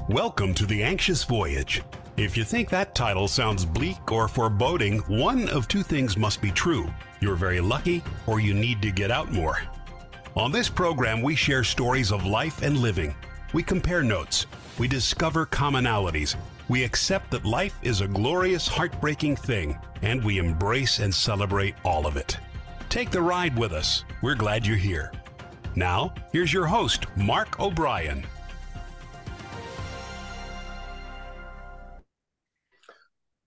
Welcome to The Anxious Voyage. If you think that title sounds bleak or foreboding, one of two things must be true. You're very lucky, or you need to get out more. On this program, we share stories of life and living. We compare notes. We discover commonalities. We accept that life is a glorious, heartbreaking thing, and we embrace and celebrate all of it. Take the ride with us. We're glad you're here. Now, here's your host, Mark O'Brien.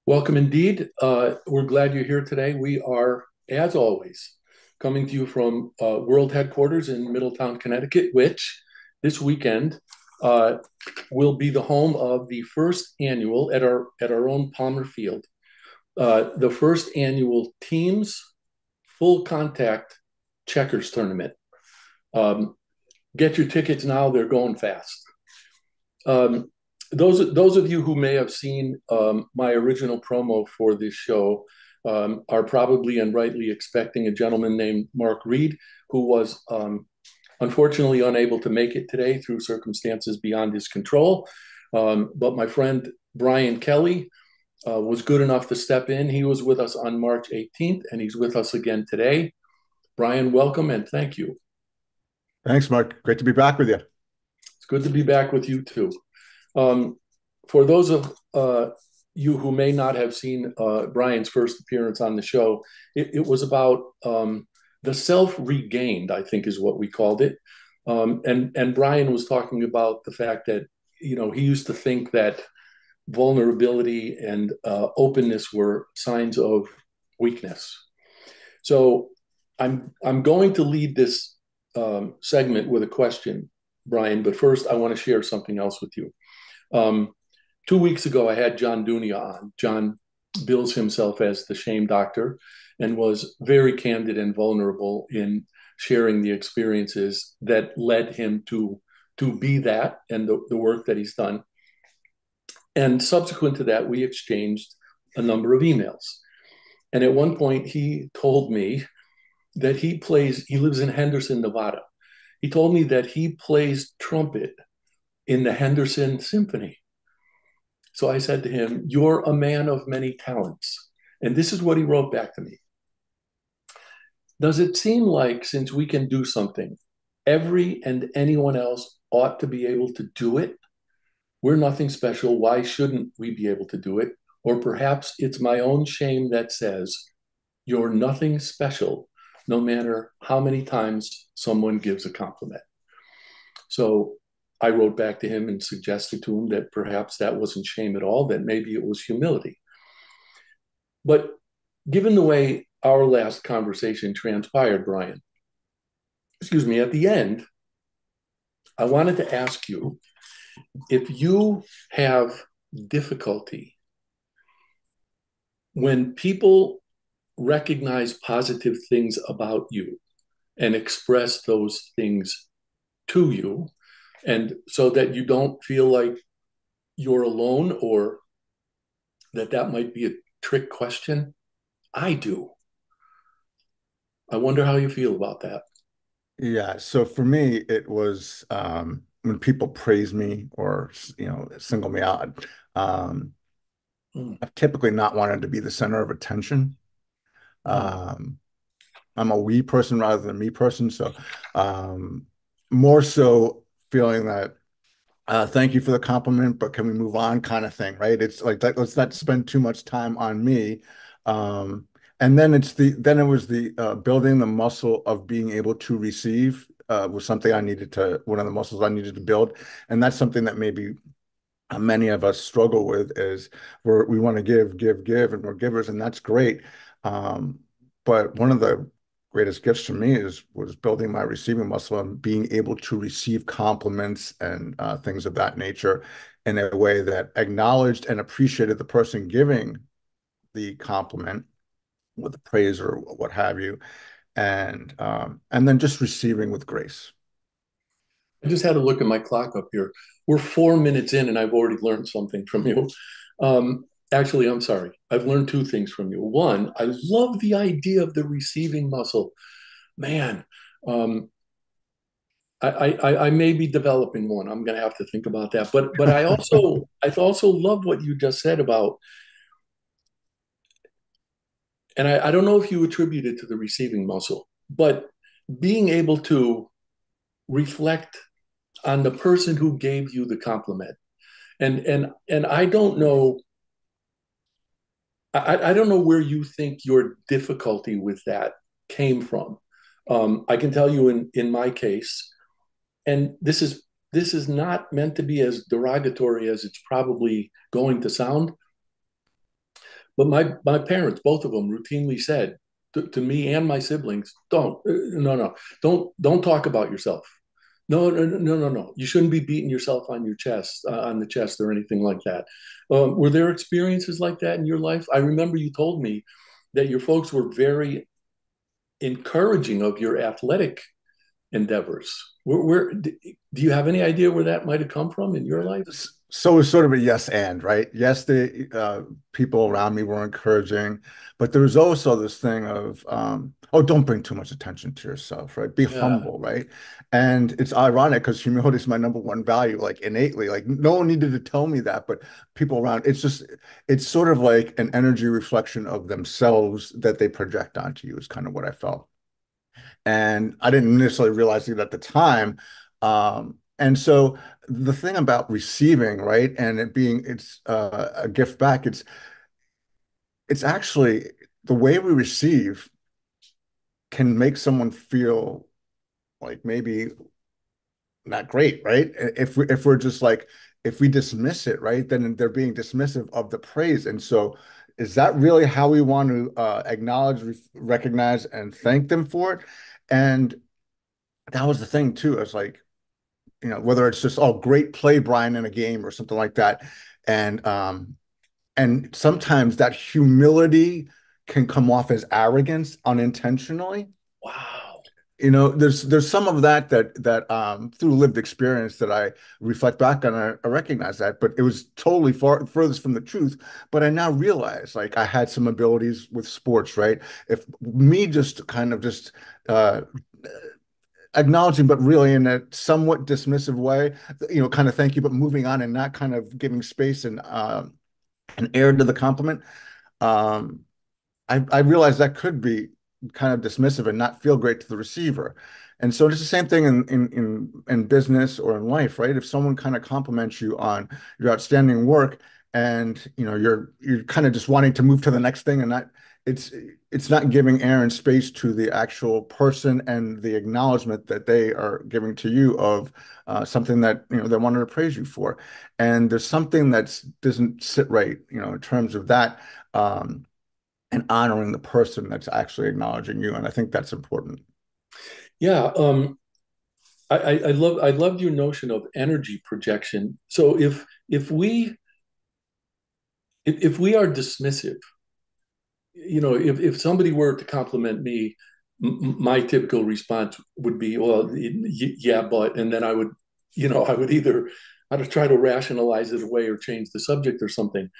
Welcome indeed. We're glad you're here today. We are, as always, coming to you from world headquarters in Middletown, Connecticut, which this weekend will be the home of the first annual, at our own Palmer Field, the first annual teams full contact checkers tournament. Get your tickets now, they're going fast. Those of you who may have seen my original promo for this show are probably and rightly expecting a gentleman named Mark Reed, who was unfortunately unable to make it today through circumstances beyond his control. But my friend Brian Kelly was good enough to step in. He was with us on March 18th, and he's with us again today. Brian, welcome and thank you. Thanks, Mark. Great to be back with you. It's good to be back with you too. For those of you who may not have seen Brian's first appearance on the show, it was about the self regained, I think is what we called it. And Brian was talking about the fact that, he used to think that vulnerability and openness were signs of weakness. So I'm going to lead this segment with a question, Brian, but first I want to share something else with you. 2 weeks ago, I had John Dunia on. John bills himself as the shame doctor and was very candid and vulnerable in sharing the experiences that led him to be that and the work that he's done. And subsequent to that, we exchanged a number of emails. And at one point, he told me that he lives in Henderson, Nevada. He told me that he plays trumpet in the Henderson Symphony. So I said to him, "You're a man of many talents." And this is what he wrote back to me. "Does it seem like, since we can do something, every and anyone else ought to be able to do it? We're nothing special. Why shouldn't we be able to do it? Or perhaps it's my own shame that says, you're nothing special, no matter how many times someone gives a compliment." So I wrote back to him and suggested to him that perhaps that wasn't shame at all, that maybe it was humility. But given the way our last conversation transpired, Brian, at the end, I wanted to ask you if you have difficulty when people recognize positive things about you and express those things to you, and so that you don't feel like you're alone, or that might be a trick question. I do. I wonder how you feel about that. Yeah. So for me, it was when people praise me or single me out. I've typically not wanted to be the center of attention. I'm a we person rather than me person. So more so feeling that thank you for the compliment, but can we move on kind of thing, right? It's like that, let's not spend too much time on me. And then it was the building the muscle of being able to receive was something one of the muscles I needed to build. And that's something that maybe many of us struggle with, is we want to give, and we're givers, and that's great. But one of the greatest gifts for me was building my receiving muscle and being able to receive compliments and things of that nature in a way that acknowledged and appreciated the person giving the compliment with the praise or what have you, and then just receiving with grace. I just had to look at my clock up here. We're 4 minutes in and I've already learned something from you. Actually, I'm sorry. I've learned two things from you. One, I love the idea of the receiving muscle. Man, I may be developing one. I'm going to have to think about that. But I also love what you just said about, and I don't know if you attribute it to the receiving muscle, but being able to reflect on the person who gave you the compliment. And I don't know, I don't know where you think your difficulty with that came from. I can tell you in my case, and this is not meant to be as derogatory as it's probably going to sound, but my parents, both of them, routinely said to me and my siblings, "Don't, no, don't talk about yourself. No, no, no, no, no. You shouldn't be beating yourself on your chest, on the chest, or anything like that." Were there experiences like that in your life? I remember you told me that your folks were very encouraging of your athletic endeavors. Do you have any idea where that might have come from in your life? So it's sort of a yes and, right? Yes, the people around me were encouraging, but there was also this thing of, oh, don't bring too much attention to yourself, right? Be Yeah. humble, right? And it's ironic because humility is my number one value, like innately. Like no one needed to tell me that, but people around, it's sort of like an energy reflection of themselves that they project onto you is kind of what I felt. And I didn't necessarily realize it at the time. And so the thing about receiving, right, and it being it's a gift back, it's actually the way we receive can make someone feel like maybe not great, right? If we're just like if we dismiss it, right, then they're being dismissive of the praise. And so is that really how we want to acknowledge, recognize, and thank them for it? And that was the thing too. It's like, whether it's just, oh, great play, Brian, in a game or something like that. And sometimes that humility can come off as arrogance unintentionally. Wow. There's some of that through lived experience that I reflect back on. I recognize that, but it was totally furthest from the truth. But I now realize, like, I had some abilities with sports, right? If me just kind of just acknowledging, but really in a somewhat dismissive way, kind of thank you, but moving on and not kind of giving space and air to the compliment. Um, I realized that could be kind of dismissive and not feel great to the receiver. And so it's the same thing in business or in life, right? If someone kind of compliments you on your outstanding work and you're kind of just wanting to move to the next thing and not it's it's not giving air and space to the actual person and the acknowledgement that they are giving to you of something that they wanted to praise you for. And there's something that doesn't sit right, in terms of that. And honoring the person that's actually acknowledging you. And I think that's important. Yeah. I loved your notion of energy projection. So if we are dismissive, if somebody were to compliment me, my typical response would be, well, yeah, but, and then I would either I'd try to rationalize it away or change the subject or something.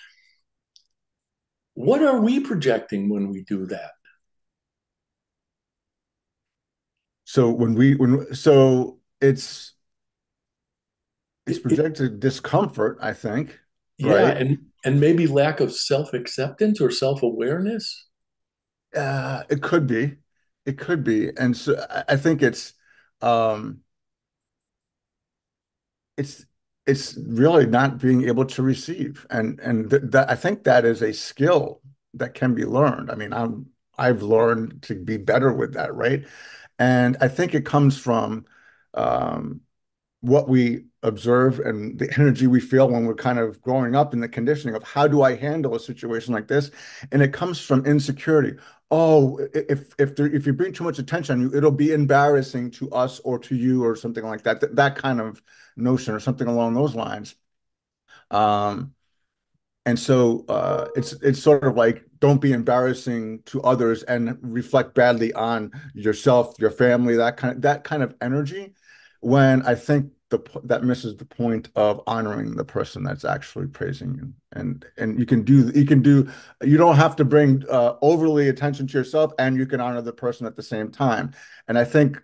What are we projecting when we do that? So so it's It, projected discomfort, I think, yeah, right? and maybe lack of self-acceptance or self-awareness. It could be. It could be. And so I think um it's it's really not being able to receive. And that I think that is a skill that can be learned. I mean, I've learned to be better with that, right? And I think it comes from um, what we observe and the energy we feel when we're kind of growing up in the conditioning of how do I handle a situation like this? And it comes from insecurity. Oh, if you bring too much attention on you, it'll be embarrassing to us or to you or something like that. That kind of notion or something along those lines. Um, and so it's sort of like don't be embarrassing to others and reflect badly on yourself, your family, that kind of energy. When I think that misses the point of honoring the person that's actually praising you, and you don't have to bring overly attention to yourself, and you can honor the person at the same time. And I think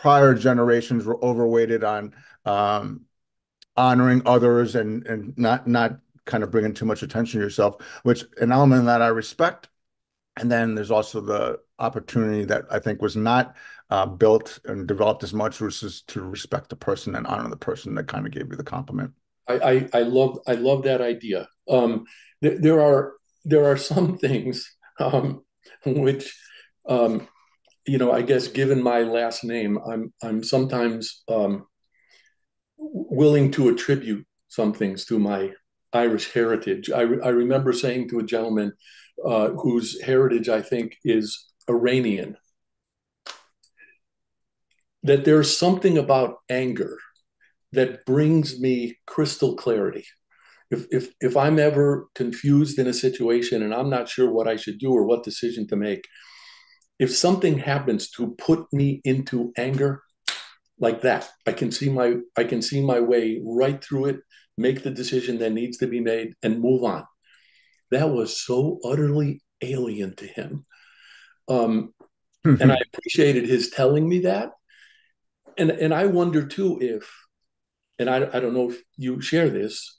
prior generations were overweighted on um, honoring others and not kind of bringing too much attention to yourself, which an element that I respect. And then there's also the opportunity that I think was not built and developed as much, which is to respect the person and honor the person that kind of gave you the compliment. I love that idea. There are some things which I guess given my last name, I'm sometimes willing to attribute some things to my Irish heritage. I remember saying to a gentleman whose heritage I think is Iranian that there's something about anger that brings me crystal clarity. If I'm ever confused in a situation and I'm not sure what I should do or what decision to make, if something happens to put me into anger like that, I can see my way right through it, make the decision that needs to be made, and move on. That was so utterly alien to him, and I appreciated his telling me that. And I wonder too if, and I don't know if you share this.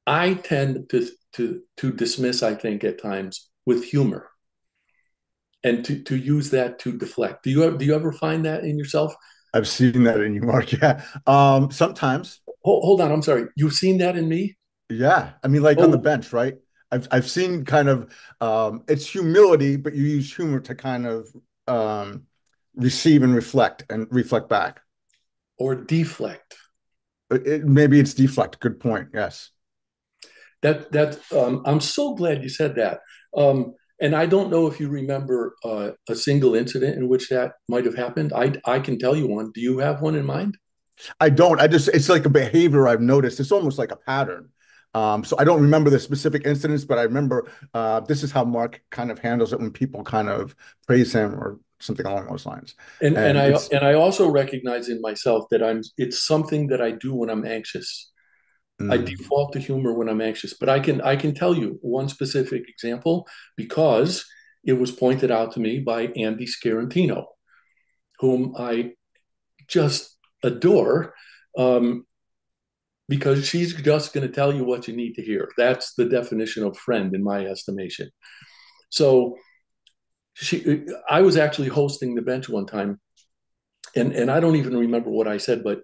I tend to dismiss, I think, at times with humor and to use that to deflect. Do you ever find that in yourself? I've seen that in you, Mark. Yeah. Sometimes. Hold on, I'm sorry. You've seen that in me? Yeah. I mean, like on the Oh, bench, right? I've seen kind of it's humility, but you use humor to kind of receive and reflect back. or deflect. Maybe it's deflect. Good point. Yes. I'm so glad you said that. And I don't know if you remember a single incident in which that might have happened. I can tell you one. Do you have one in mind? I don't. It's like a behavior I've noticed. It's almost like a pattern. So I don't remember the specific incidents, but I remember this is how Mark kind of handles it when people kind of praise him or something along those lines. And And I it's, and I also recognize in myself that it's something that I do when I'm anxious. I mm, default to humor when I'm anxious, but I can tell you one specific example because it was pointed out to me by Andy Scarantino, whom I just adore, um, because she's just going to tell you what you need to hear. That's the definition of friend in my estimation. So I was actually hosting the bench one time, and I don't even remember what I said, but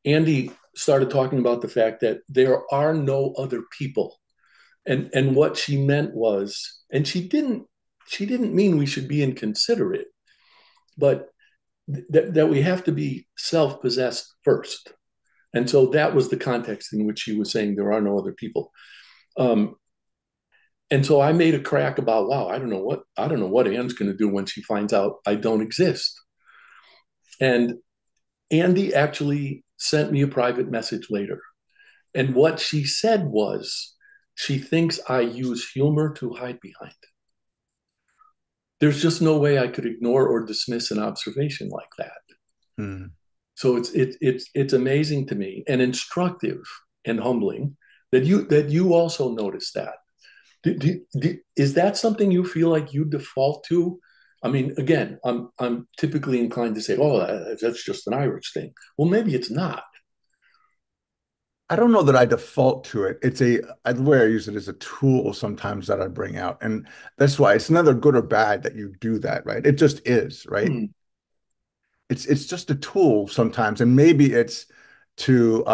Andy started talking about the fact that there are no other people. And what she meant was, and she didn't mean we should be inconsiderate, but that we have to be self-possessed first. And so that was the context in which she was saying there are no other people. Um, and so I made a crack about, wow, I don't know what Anne's going to do when she finds out I don't exist. And Andy actually sent me a private message later. And what she said was, she thinks I use humor to hide behind. There's just no way I could ignore or dismiss an observation like that. mm. So it's amazing to me and instructive and humbling that you also notice that. Is that something you feel like you default to? I mean, again, I'm typically inclined to say, "Oh, that's just an Irish thing." Well, maybe it's not. I don't know that I default to it. The way I use it is a tool sometimes that I bring out. And that's why it's neither good or bad that you do that, right? It just is, right? Hmm. It's just a tool sometimes. And maybe it's to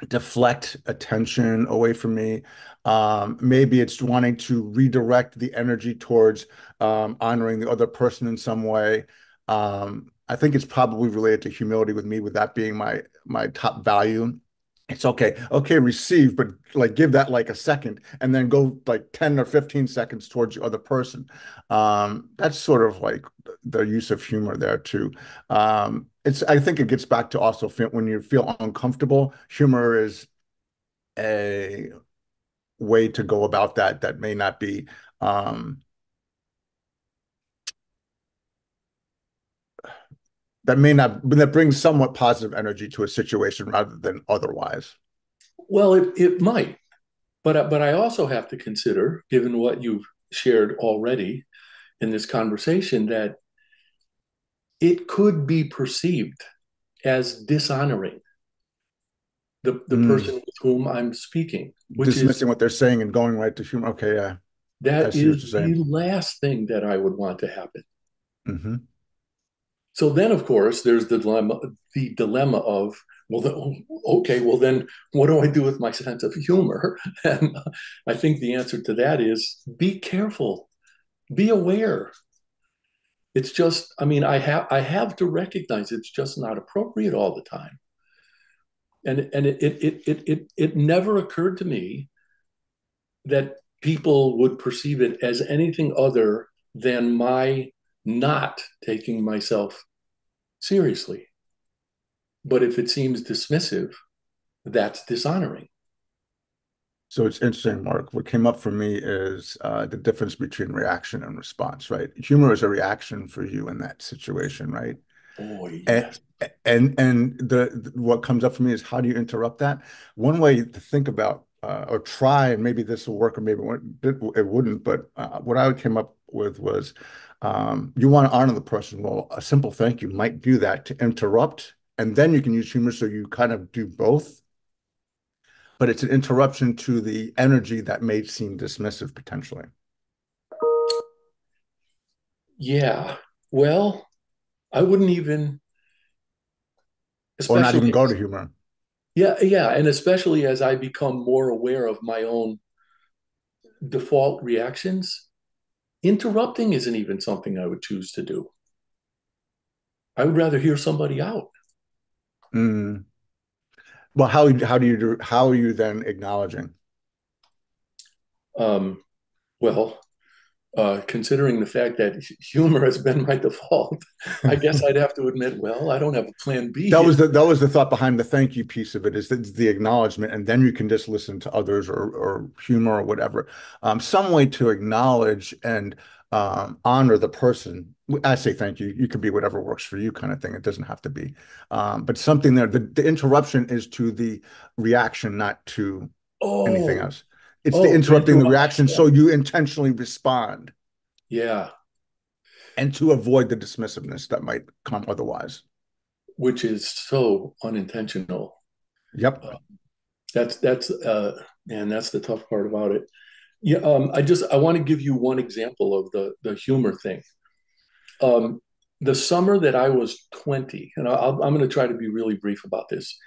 deflect attention away from me. Maybe it's wanting to redirect the energy towards honoring the other person in some way. I think it's probably related to humility with me, with that being my top value. It's okay, receive, but like give that like a second and then go like 10 or 15 seconds towards the other person. That's sort of like the use of humor there too. I think it gets back to also when you feel uncomfortable, humor is a way to go about that may not be um, that brings somewhat positive energy to a situation rather than otherwise. Well, it might, but I also have to consider, given what you've shared already in this conversation, that it could be perceived as dishonoring the person Mm. with whom I'm speaking, which is Dismissing what they're saying and going right to humor. Okay, yeah, I that see what is you're the saying. last thing that I would want to happen. Hmm. So then, of course, there's the dilemma of, well, okay, well then, what do I do with my sense of humor? And I think the answer to that is be careful, be aware. It's just, I mean, I have to recognize it's just not appropriate all the time. And it never occurred to me that people would perceive it as anything other than my not taking myself seriously. But if it seems dismissive, that's dishonoring. So it's interesting, Mark. What came up for me is the difference between reaction and response, right? Humor is a reaction for you in that situation, right? Oh, And yes. the what comes up for me is how do you interrupt that? One way to think about or try, and maybe this will work, or maybe it wouldn't, but what I came up with was you want to honor the person. Well, a simple thank you might do that to interrupt, and then you can use humor so you kind of do both, but it's an interruption to the energy that may seem dismissive potentially. Yeah. Well, I wouldn't even, Or not especially, even go to humor. yeah, yeah. And especially as I become more aware of my own default reactions, interrupting isn't even something I would choose to do. I would rather hear somebody out. Mm. Well, how are you then acknowledging? Um, well, considering the fact that humor has been my default, I guess I'd have to admit, well, I don't have a plan B That here. was the thought behind the thank you piece of it is the acknowledgement, and then you can just listen to others or humor or whatever. Some way to acknowledge and honor the person. I say thank you. You could be whatever works for you, kind of thing. It doesn't have to be, but something there. The interruption is to the reaction, not to anything Oh, else. It's the oh, the interrupting the interruption. reaction, Yeah. so you intentionally respond, Yeah. and to avoid the dismissiveness that might come otherwise. Which is so unintentional. Yep. Uh, man, that's the tough part about it. Yeah, I want to give you one example of the humor thing. Um, the summer that I was 20, and I'm going to try to be really brief about this.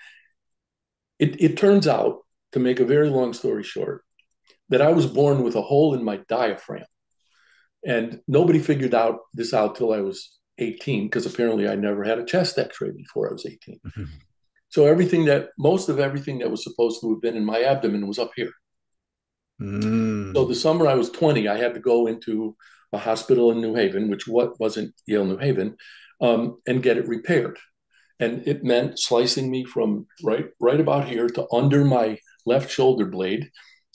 It turns out, to make a very long story short, that I was born with a hole in my diaphragm, and nobody figured out this out till I was 18 because apparently I never had a chest X-ray before I was 18. So most of everything that was supposed to have been in my abdomen was up here. So Mm. the summer I was 20, I had to go into a hospital in New Haven, which wasn't Yale New Haven, and get it repaired. And it meant slicing me from right about here to under my left shoulder blade.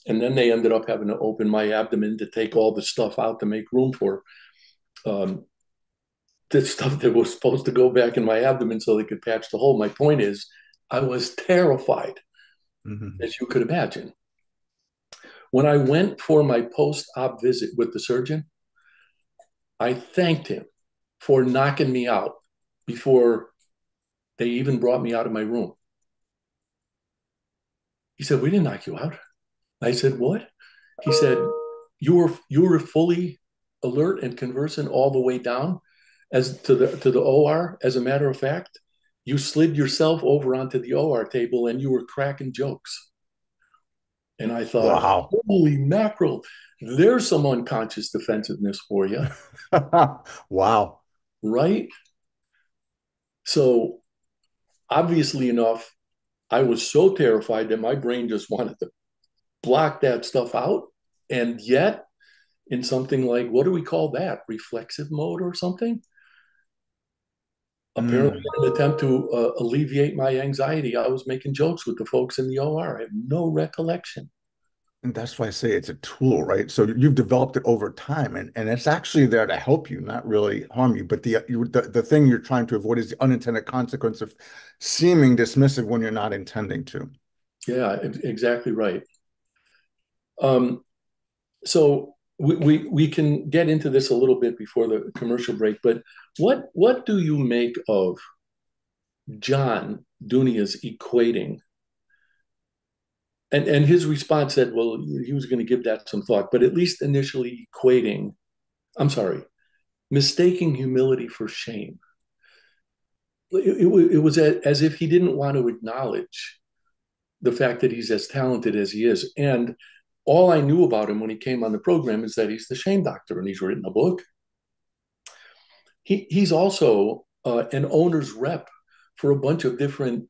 And then they ended up having to open my abdomen to take all the stuff out to make room for um, the stuff that was supposed to go back in my abdomen so they could patch the hole. My point is, I was terrified, Mhm. as you could imagine. When I went for my post op visit with the surgeon, I thanked him for knocking me out before they even brought me out of my room. He said, "We didn't knock you out." I said, "What?" He said, "You were fully alert and conversant all the way down as to the OR. As a matter of fact, you slid yourself over onto the OR table and you were cracking jokes." And I thought, Wow. holy mackerel, there's some unconscious defensiveness for you, Wow. right? So obviously enough, I was so terrified that my brain just wanted to block that stuff out. And yet, in something like, what do we call that? Reflexive mode or something? Apparently, Mm. in an attempt to alleviate my anxiety, I was making jokes with the folks in the OR. I have no recollection. And that's why I say it's a tool, right? So you've developed it over time, and it's actually there to help you, not really harm you. But the thing you're trying to avoid is the unintended consequence of seeming dismissive when you're not intending to. Yeah, exactly right. Um, so we can get into this a little bit before the commercial break, but what do you make of John Dunia's equating? And his response said, well, he was going to give that some thought, but at least initially equating, I'm sorry, mistaking humility for shame. It was as if he didn't want to acknowledge the fact that he's as talented as he is. And all I knew about him when he came on the program is that he's the shame doctor and he's written a book. He's also an owner's rep for a bunch of different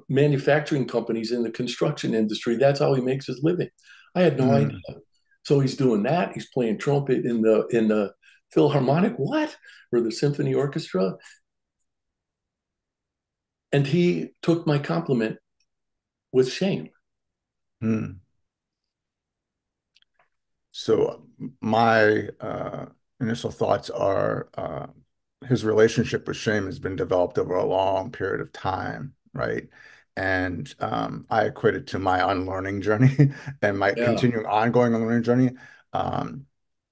manufacturing companies in the construction industry. That's how he makes his living. I had no idea. So he's doing that. He's playing trumpet in the Philharmonic, or the symphony orchestra. And he took my compliment with shame. So my initial thoughts are his relationship with shame has been developed over a long period of time, right? And I equate it to my unlearning journey and my continuing ongoing unlearning journey.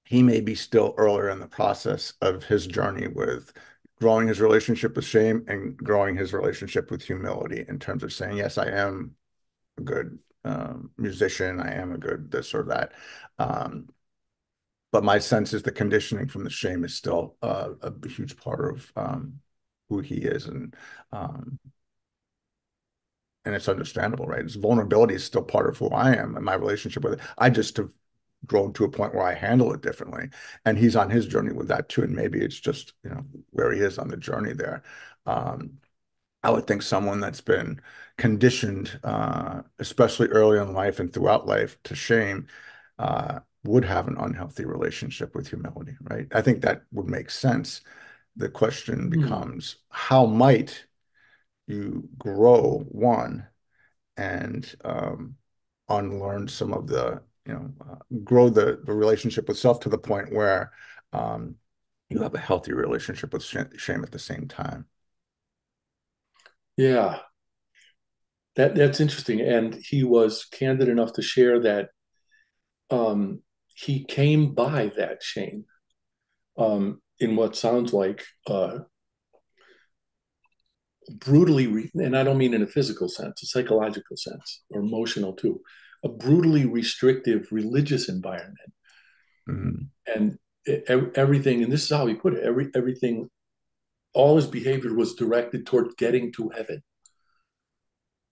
He may be still earlier in the process of his journey with growing his relationship with shame and growing his relationship with humility in terms of saying, yes, I am a good musician, I am a good this or that. But my sense is the conditioning from the shame is still a huge part of who he is, and it's understandable, right? His vulnerability is still part of who I am and my relationship with it. I just have grown to a point where I handle it differently, and he's on his journey with that too. And maybe it's just, where he is on the journey there. I would think someone that's been conditioned, especially early in life and throughout life, to shame, would have an unhealthy relationship with humility, right? I think that would make sense. The question becomes, how might you grow one and unlearn some of the, grow the relationship with self to the point where you have a healthy relationship with shame at the same time. Yeah, that's interesting. And he was candid enough to share that he came by that shame in what sounds like brutally, and I don't mean in a physical sense, a psychological sense, or emotional too, a brutally restrictive religious environment. And everything, and this is how he put it, everything, all his behavior was directed toward getting to heaven.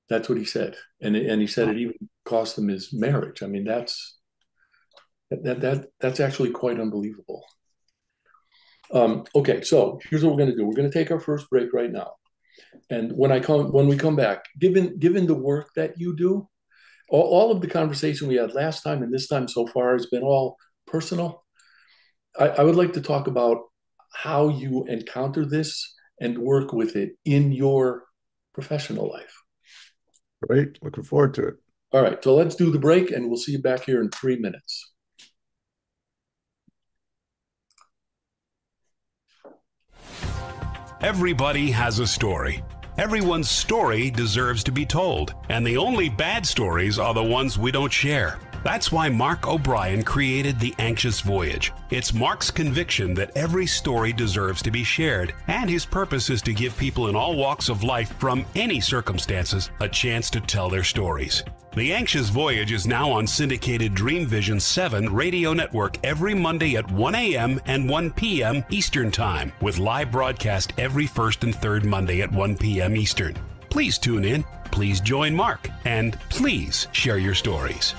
That's what he said. And he said it even cost him his marriage. I mean, that's actually quite unbelievable. Okay, so here's what we're going to do. We're going to take our first break right now. And when we come back, given the work that you do, all of the conversation we had last time and this time so far has been all personal. I would like to talk about how you encounter this and work with it in your professional life. Great. Looking forward to it. All right. So let's do the break and we'll see you back here in 3 minutes. Everybody has a story. Everyone's story deserves to be told, and the only bad stories are the ones we don't share. That's why Mark O'Brien created The Anxious Voyage. It's Mark's conviction that every story deserves to be shared, and his purpose is to give people in all walks of life from any circumstances a chance to tell their stories. The Anxious Voyage is now on syndicated Dream Vision 7 radio network every Monday at 1 a.m. and 1 p.m. Eastern Time, with live broadcast every first and third Monday at 1 p.m. Eastern. Please tune in, please join Mark, and please share your stories.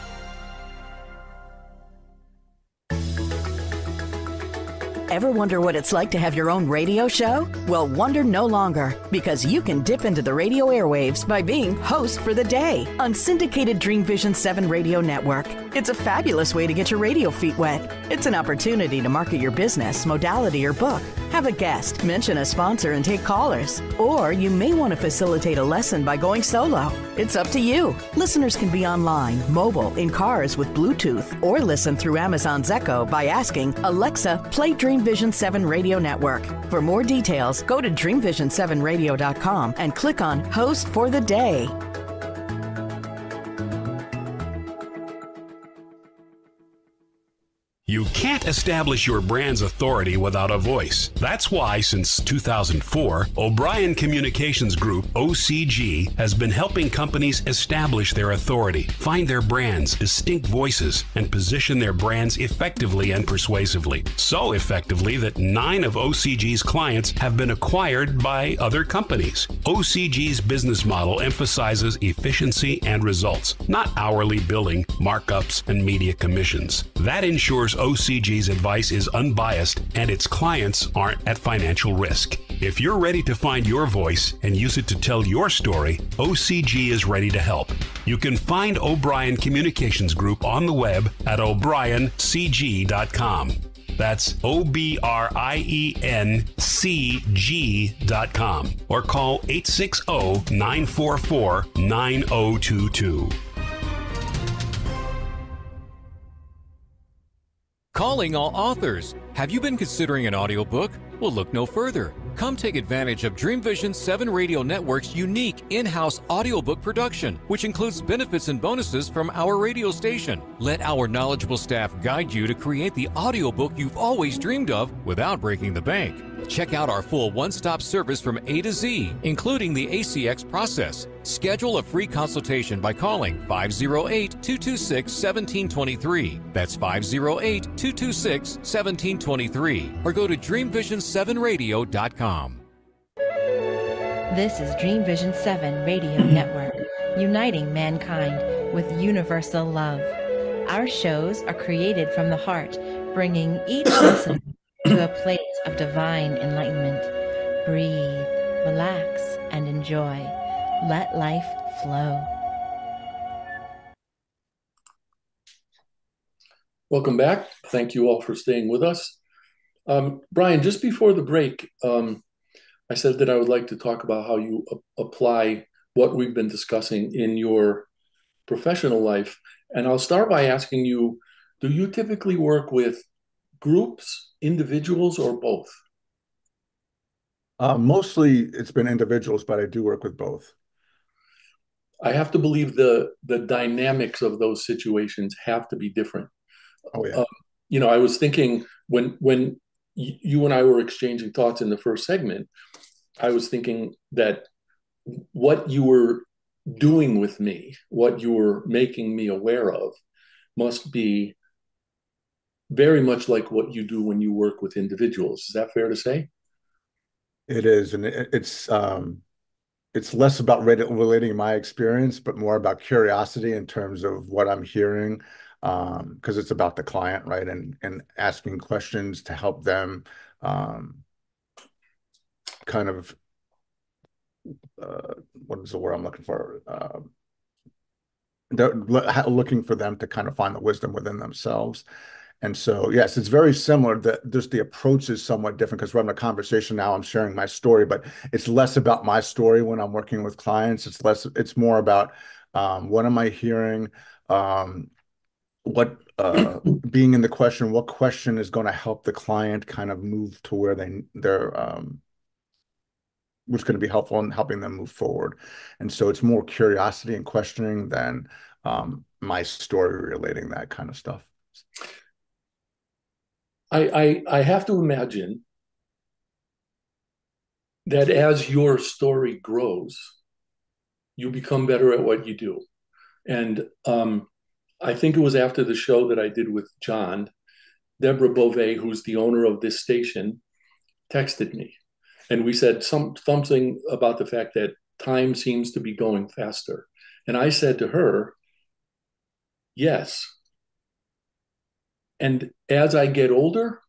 Ever wonder what it's like to have your own radio show? Well, wonder no longer, because you can dip into the radio airwaves by being host for the day on syndicated Dream Vision 7 radio network. It's a fabulous way to get your radio feet wet. It's an opportunity to market your business, modality, or book. Have a guest, mention a sponsor, and take callers. Or you may want to facilitate a lesson by going solo. It's up to you. Listeners can be online, mobile, in cars with Bluetooth, or listen through Amazon's Echo by asking, Alexa, play Dream Vision 7 Radio Network. For more details, go to dreamvision7radio.com and click on Host for the Day. You can't establish your brand's authority without a voice. That's why, since 2004, O'Brien Communications Group, OCG, has been helping companies establish their authority, find their brands, distinct voices, and position their brands effectively and persuasively. So effectively that 9 of OCG's clients have been acquired by other companies. OCG's business model emphasizes efficiency and results, not hourly billing, markups, and media commissions. That ensures OCG's advice is unbiased and its clients aren't at financial risk. If you're ready to find your voice and use it to tell your story, OCG is ready to help. You can find O'Brien Communications Group on the web at o'briencg.com. That's OBRIENCG.com, or call 860-944-9022. Calling all authors. Have you been considering an audiobook? Well, look no further. Come take advantage of Dream Vision 7 Radio Network's unique in-house audiobook production, which includes benefits and bonuses from our radio station. Let our knowledgeable staff guide you to create the audiobook you've always dreamed of without breaking the bank. Check out our full one-stop service from A to Z, including the ACX process. Schedule a free consultation by calling 508-226-1723. That's 508-226-1723. Or go to dreamvision7radio.com. This is Dream Vision 7 Radio Network, uniting mankind with universal love. Our shows are created from the heart, bringing each listener to a place of divine enlightenment. Breathe, relax, and enjoy. Let life flow. Welcome back. Thank you all for staying with us. Brian, just before the break, I said that I would like to talk about how you apply what we've been discussing in your professional life. And I'll start by asking you, do you typically work with groups, individuals, or both? Mostly it's been individuals, but I do work with both. I have to believe the dynamics of those situations have to be different. Oh, yeah. I was thinking when you and I were exchanging thoughts in the first segment, I was thinking that what you were doing with me, what you were making me aware of, must be very much like what you do when you work with individuals. Is that fair to say? It is, and it's less about relating my experience, but more about curiosity in terms of what I'm hearing, because it's about the client, right? And asking questions to help them kind of what is the word I'm looking for? They're looking for them to kind of find the wisdom within themselves. And so, yes, it's very similar. Just the approach is somewhat different because we're having a conversation now. I'm sharing my story, but it's less about my story when I'm working with clients. It's more about what am I hearing? What being in the question, what question is going to help the client kind of move to where they're what's going to be helpful in helping them move forward. And so it's more curiosity and questioning than my story relating that kind of stuff. I have to imagine that as your story grows, you become better at what you do. And I think it was after the show that I did with John, Deborah Beauvais, who's the owner of this station, texted me. And we said something about the fact that time seems to be going faster. And I said to her, yes. And as I get older,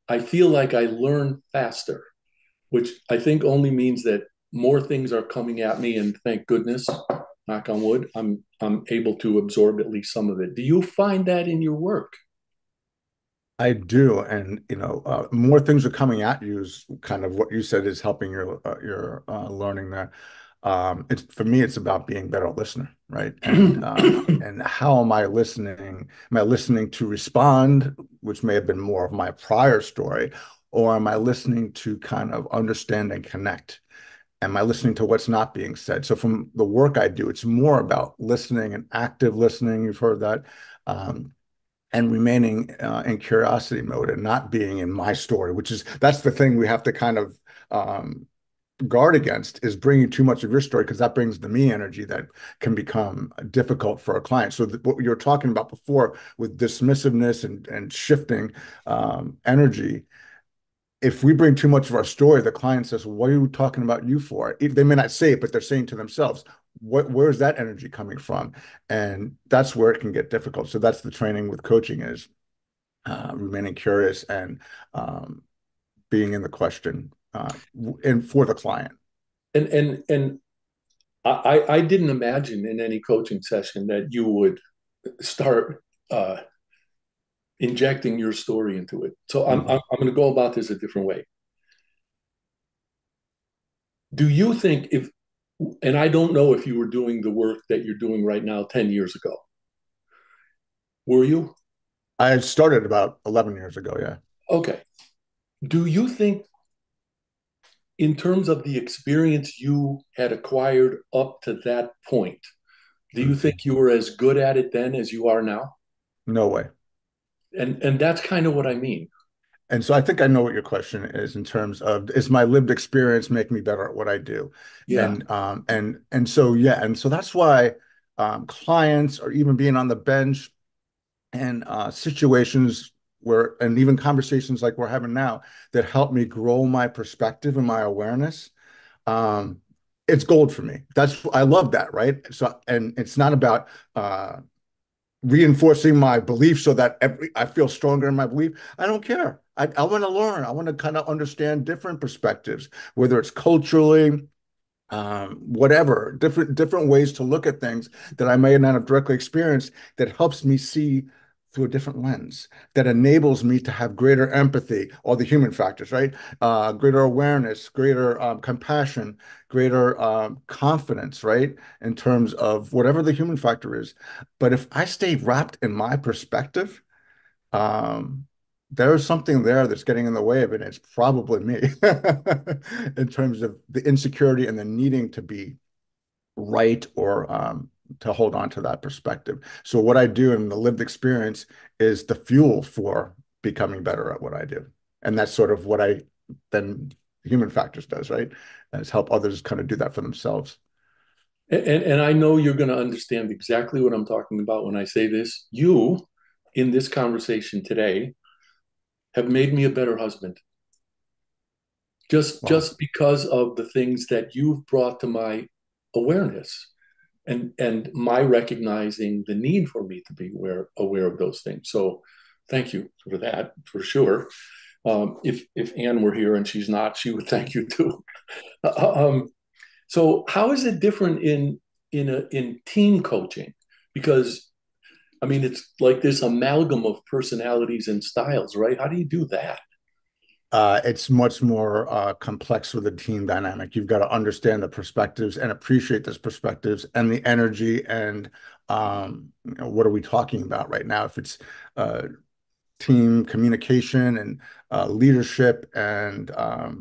I feel like I learn faster, which I think only means that more things are coming at me. And thank goodness, knock on wood, I'm able to absorb at least some of it. Do you find that in your work? I do, and more things are coming at you. Is kind of what you said is helping your learning there. For me, it's about being a better listener, right? And and how am I listening? Am I listening to respond, which may have been more of my prior story, or am I listening to kind of understand and connect? Am I listening to what's not being said? So from the work I do, it's more about listening and active listening. You've heard that. and remaining in curiosity mode and not being in my story, that's the thing we have to kind of guard against, is bringing too much of your story, because that brings the me energy that can become difficult for a client. So what you were talking about before with dismissiveness and shifting energy, if we bring too much of our story, the client says, "What are you talking about you for?" They may not say it, but they're saying to themselves, where's that energy coming from? And that's where it can get difficult. So that's the training with coaching, is remaining curious and being in the question and for the client. And I didn't imagine in any coaching session that you would start injecting your story into it. So I'm going to go about this a different way. Do you think if, and I don't know if you were doing the work that you're doing right now 10 years ago, were you? I started about 11 years ago, yeah. Okay. Do you think, in terms of the experience you had acquired up to that point, do you think you were as good at it then as you are now? No way. And that's kind of what I mean. And so I think I know what your question is, in terms of, is my lived experience make me better at what I do? Yeah. And so yeah, and so that's why clients, or even being on the bench, and situations where, and even conversations like we're having now, that help me grow my perspective and my awareness, um, it's gold for me. I love that, right? So, and it's not about reinforcing my belief so that I feel stronger in my belief. I don't care. I want to learn. I want to kind of understand different perspectives, whether it's culturally, whatever, different ways to look at things that I may not have directly experienced, that helps me see through a different lens, that enables me to have greater empathy, all the human factors, right? Greater awareness, greater compassion, greater confidence, right? In terms of whatever the human factor is. But if I stay wrapped in my perspective, um, there's something there that's getting in the way of it. And it's probably me in terms of the insecurity and the needing to be right, or to hold on to that perspective. So what I do in the lived experience is the fuel for becoming better at what I do. And that's sort of what then human factors does, right? Is help others kind of do that for themselves. And I know you're going to understand exactly what I'm talking about when I say this. You, in this conversation today, have made me a better husband. Just Wow. just because of the things that you've brought to my awareness, and my recognizing the need for me to be aware of those things. So thank you for that, for sure. If Anne were here, and she's not, she would thank you too. Um, so how is it different in team coaching? Because I mean, it's like this amalgam of personalities and styles, right? How do you do that? It's much more complex with the team dynamic. You've got to understand the perspectives and appreciate those perspectives and the energy, and what are we talking about right now? If it's uh, team communication and leadership, and uh,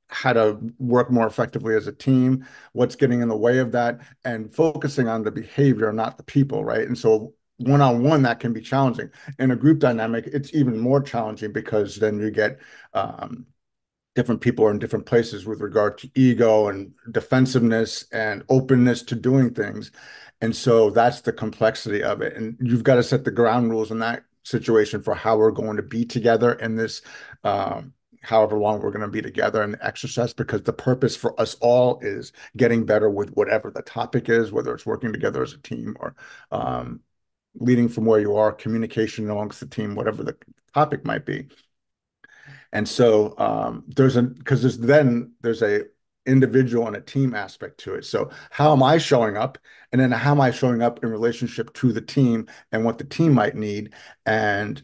how to work more effectively as a team, what's getting in the way of that, and focusing on the behavior, not the people, right? And so one-on-one, that can be challenging. In a group dynamic, it's even more challenging, because then you get different people are in different places with regard to ego and defensiveness and openness to doing things. And so that's the complexity of it. And you've got to set the ground rules in that situation for how we're going to be together in this, however long we're going to be together in the exercise, because the purpose for us all is getting better with whatever the topic is, whether it's working together as a team, or leading from where you are, communication amongst the team, whatever the topic might be. And so there's a individual and a team aspect to it. So how am I showing up? And then how am I showing up in relationship to the team and what the team might need? And,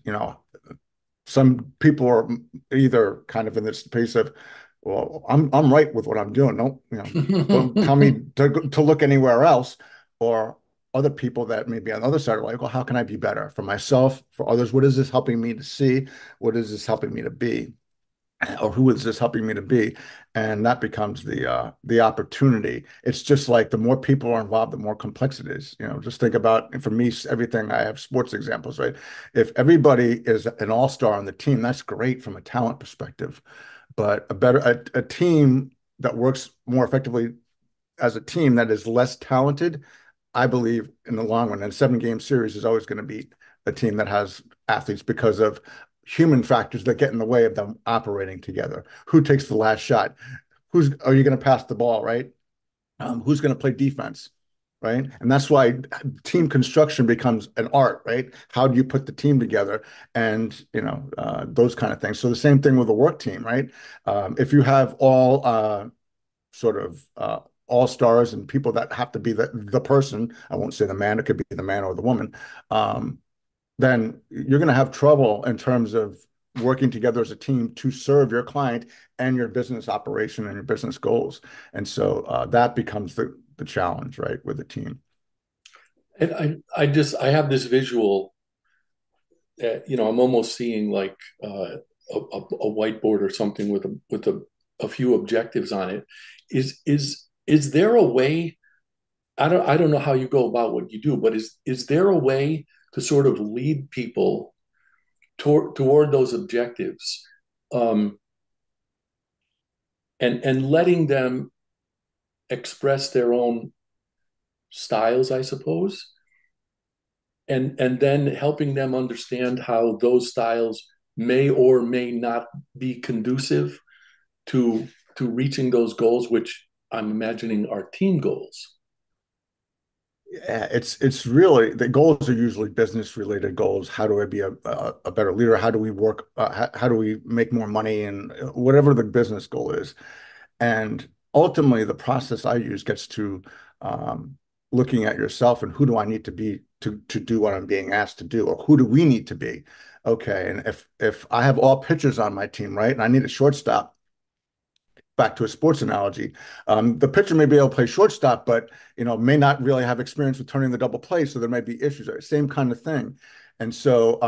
some people are either kind of in this space of, well, I'm right with what I'm doing. Don't tell me to look anywhere else. Or other people that maybe on the other side are like, well, how can I be better for myself, for others? What is this helping me to see? What is this helping me to be? or who is this helping me to be? And that becomes the opportunity. It's just like the more people are involved, the more complex it is. Just think about, for me, everything. I have sports examples, right? If everybody is an all-star on the team, that's great from a talent perspective. But a team that works more effectively as a team that is less talented, I believe in the long run, and a 7-game series is always going to beat a team that has athletes because of human factors that get in the way of them operating together. Who takes the last shot? Are you going to pass the ball, right? Who's going to play defense, right? And that's why team construction becomes an art, right? How do you put the team together, and those kind of things. So the same thing with a work team, right? If you have all sort of all stars and people that have to be the person, I won't say the man, it could be the man or the woman, then you're going to have trouble in terms of working together as a team to serve your client and your business operation and your business goals. And so that becomes the challenge, right, with the team. And I have this visual that, I'm almost seeing like a whiteboard or something with a few objectives on it. Is there a way? I don't know how you go about what you do, but is there a way to sort of lead people toward those objectives, and letting them express their own styles, I suppose, and then helping them understand how those styles may or may not be conducive to reaching those goals, which I'm imagining are team goals. Yeah, it's really, the goals are usually business related goals. How do I be a better leader? How do we work? How do we make more money? And whatever the business goal is. And ultimately, the process I use gets to looking at yourself and who do I need to be to do what I'm being asked to do, or who do we need to be? Okay, and if I have all pitchers on my team, right, and I need a shortstop, back to a sports analogy, the pitcher may be able to play shortstop, but may not really have experience with turning the double play, so there might be issues there. Same kind of thing. And so,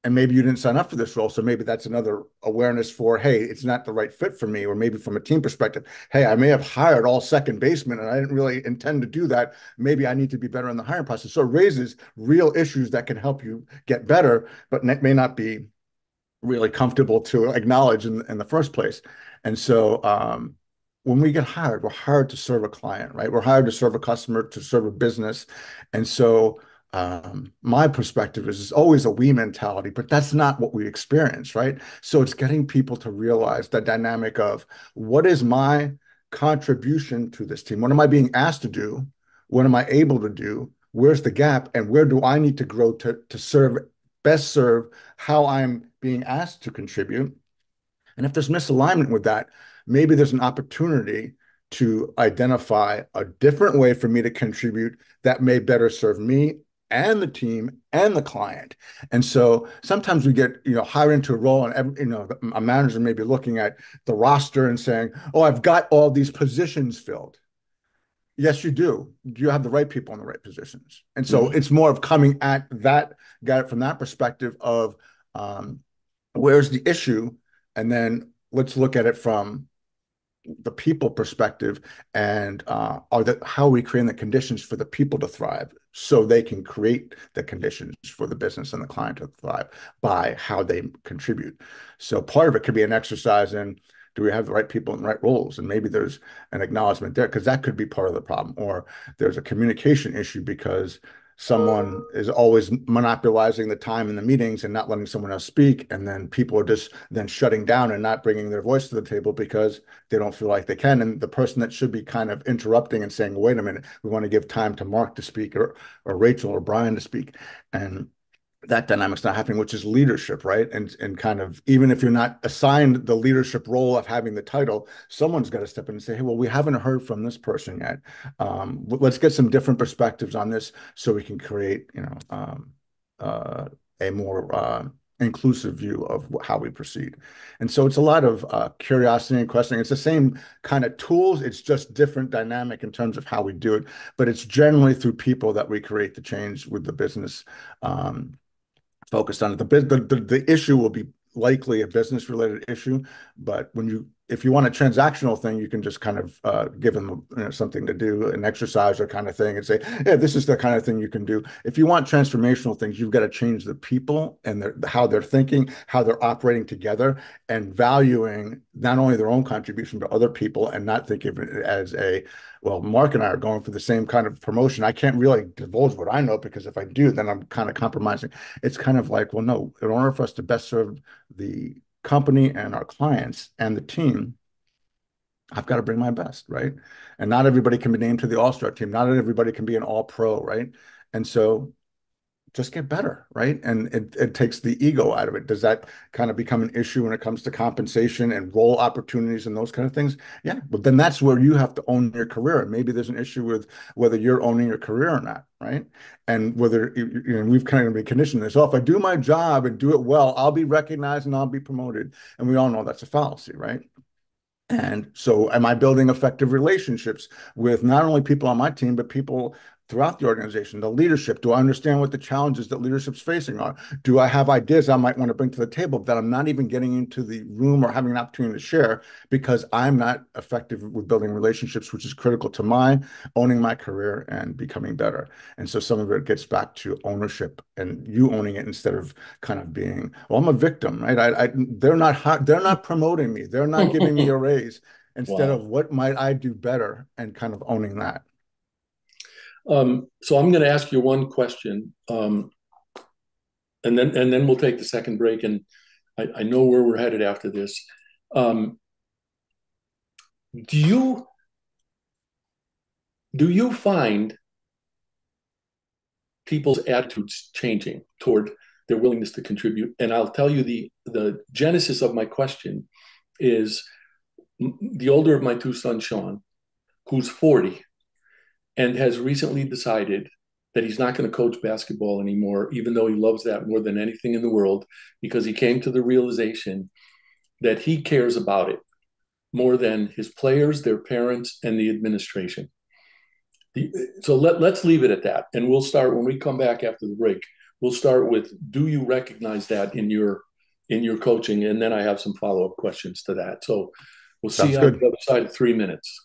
and maybe you didn't sign up for this role, so maybe that's another awareness for, hey, it's not the right fit for me, or maybe from a team perspective, hey, I may have hired all second basemen and I didn't really intend to do that. Maybe I need to be better in the hiring process. So it raises real issues that can help you get better, but may not be really comfortable to acknowledge in the first place. And so when we get hired, we're hired to serve a client, right? We're hired to serve a customer, to serve a business. And so my perspective is always a we mentality, but that's not what we experience, right? So it's getting people to realize the dynamic of, what is my contribution to this team? What am I being asked to do? What am I able to do? Where's the gap? And where do I need to grow to best serve how I'm being asked to contribute? And if there's misalignment with that, maybe there's an opportunity to identify a different way for me to contribute that may better serve me and the team and the client. And so sometimes we get, hired into a role, and a manager may be looking at the roster and saying, oh, I've got all these positions filled. Yes, you do. You have the right people in the right positions. And so it's more of coming at that, got it from that perspective of where's the issue? And then let's look at it from the people perspective, and how are we creating the conditions for the people to thrive, so they can create the conditions for the business and the client to thrive by how they contribute. So part of it could be an exercise in, do we have the right people in the right roles? And maybe there's an acknowledgement there, because that could be part of the problem. Or there's a communication issue because someone is always monopolizing the time in the meetings and not letting someone else speak. And then people are just then shutting down and not bringing their voice to the table because they don't feel like they can. And the person that should be kind of interrupting and saying, wait a minute, we want to give time to Mark to speak, or Rachel or Brian to speak. And that dynamic's not happening, which is leadership, right? And kind of, even if you're not assigned the leadership role of having the title, someone's got to step in and say, hey, well, we haven't heard from this person yet. Let's get some different perspectives on this so we can create, a more inclusive view of how we proceed. And so it's a lot of curiosity and questioning. It's the same kind of tools. It's just different dynamic in terms of how we do it. But it's generally through people that we create the change with the business focused on it. The issue will be likely a business related issue. But if you want a transactional thing, you can just kind of give them something to do, an exercise or kind of thing, and say, yeah, this is the kind of thing you can do. If you want transformational things, you've got to change the people and how they're thinking, how they're operating together, and valuing not only their own contribution, but other people, and not think of it as well, Mark and I are going for the same kind of promotion. I can't really divulge what I know, because if I do, then I'm kind of compromising. It's kind of like, well, no, in order for us to best serve the company and our clients and the team, I've got to bring my best, right? And not everybody can be named to the all-star team. Not everybody can be an all-pro, right? And so just get better, right? And it takes the ego out of it. Does that kind of become an issue when it comes to compensation and role opportunities and those kind of things? Yeah, but then that's where you have to own your career. And maybe there's an issue with whether you're owning your career or not, right? And whether, we've kind of been conditioned this, if I do my job and do it well, I'll be recognized and I'll be promoted. And we all know that's a fallacy, right? And so am I building effective relationships with not only people on my team, but people throughout the organization, the leadership? Do I understand what the challenges that leadership's facing are? Do I have ideas I might want to bring to the table that I'm not even getting into the room or having an opportunity to share because I'm not effective with building relationships, which is critical to my owning my career and becoming better? And so some of it gets back to ownership and you owning it instead of kind of being, well, I'm a victim, right? They're not promoting me. They're not giving me a raise. Instead of what might I do better, and kind of owning that. So I'm going to ask you one question, and then we'll take the second break. And I know where we're headed after this. Do you find people's attitudes changing toward their willingness to contribute? And I'll tell you the genesis of my question is the older of my two sons, Sean, who's 40. And has recently decided that he's not going to coach basketball anymore, even though he loves that more than anything in the world, because he came to the realization that he cares about it more than his players, their parents, and the administration. So let's leave it at that. And we'll start, when we come back after the break, we'll start with, do you recognize that in your coaching? And then I have some follow-up questions to that. So we'll see you on the other side of 3 minutes.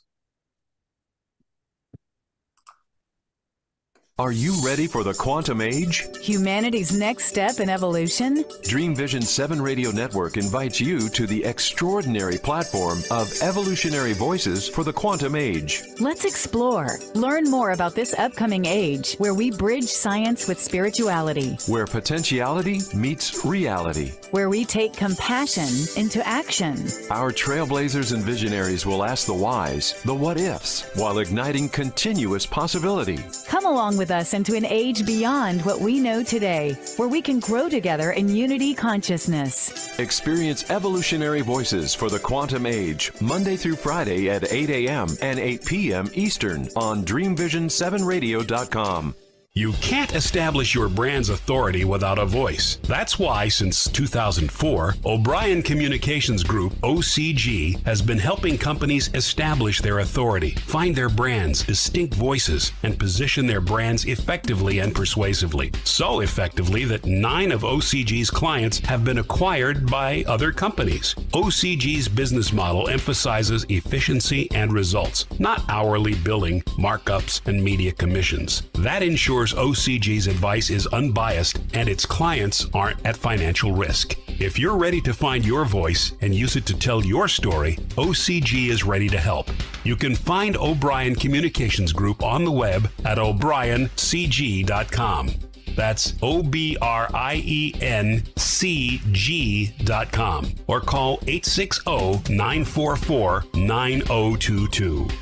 Are you ready for the quantum age? Humanity's next step in evolution? Dream Vision 7 Radio Network invites you to the extraordinary platform of evolutionary voices for the quantum age. Let's explore. Learn more about this upcoming age where we bridge science with spirituality. Where potentiality meets reality. Where we take compassion into action. Our trailblazers and visionaries will ask the whys, the what ifs, while igniting continuous possibility. Come along with us into an age beyond what we know today, where we can grow together in unity consciousness. Experience evolutionary voices for the quantum age, Monday through Friday at 8 a.m. and 8 p.m. Eastern on DreamVision7Radio.com. You can't establish your brand's authority without a voice. That's why, since 2004, O'Brien Communications Group, OCG, has been helping companies establish their authority, find their brand's distinct voices, and position their brands effectively and persuasively. So effectively that 9 of OCG's clients have been acquired by other companies. OCG's business model emphasizes efficiency and results, not hourly billing, markups, and media commissions. That ensures OCG's advice is unbiased and its clients aren't at financial risk. If you're ready to find your voice and use it to tell your story, OCG is ready to help. You can find O'Brien Communications Group on the web at o'briencg.com. That's OBRIENCG.com, or call 860-944-9022.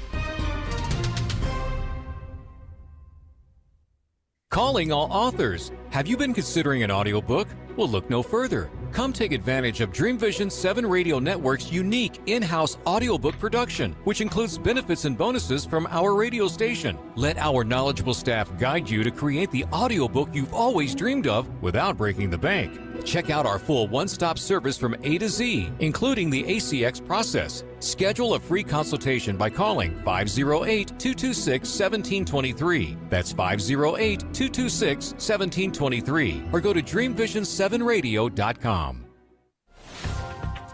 Calling all authors. Have you been considering an audiobook? Well, look no further. Come take advantage of Dream Vision 7 Radio Network's unique in-house audiobook production, which includes benefits and bonuses from our radio station. Let our knowledgeable staff guide you to create the audiobook you've always dreamed of without breaking the bank. Check out our full one-stop service from A to Z, including the ACX process. Schedule a free consultation by calling 508-226-1723. That's 508-226-1723. Or go to dreamvision7radio.com.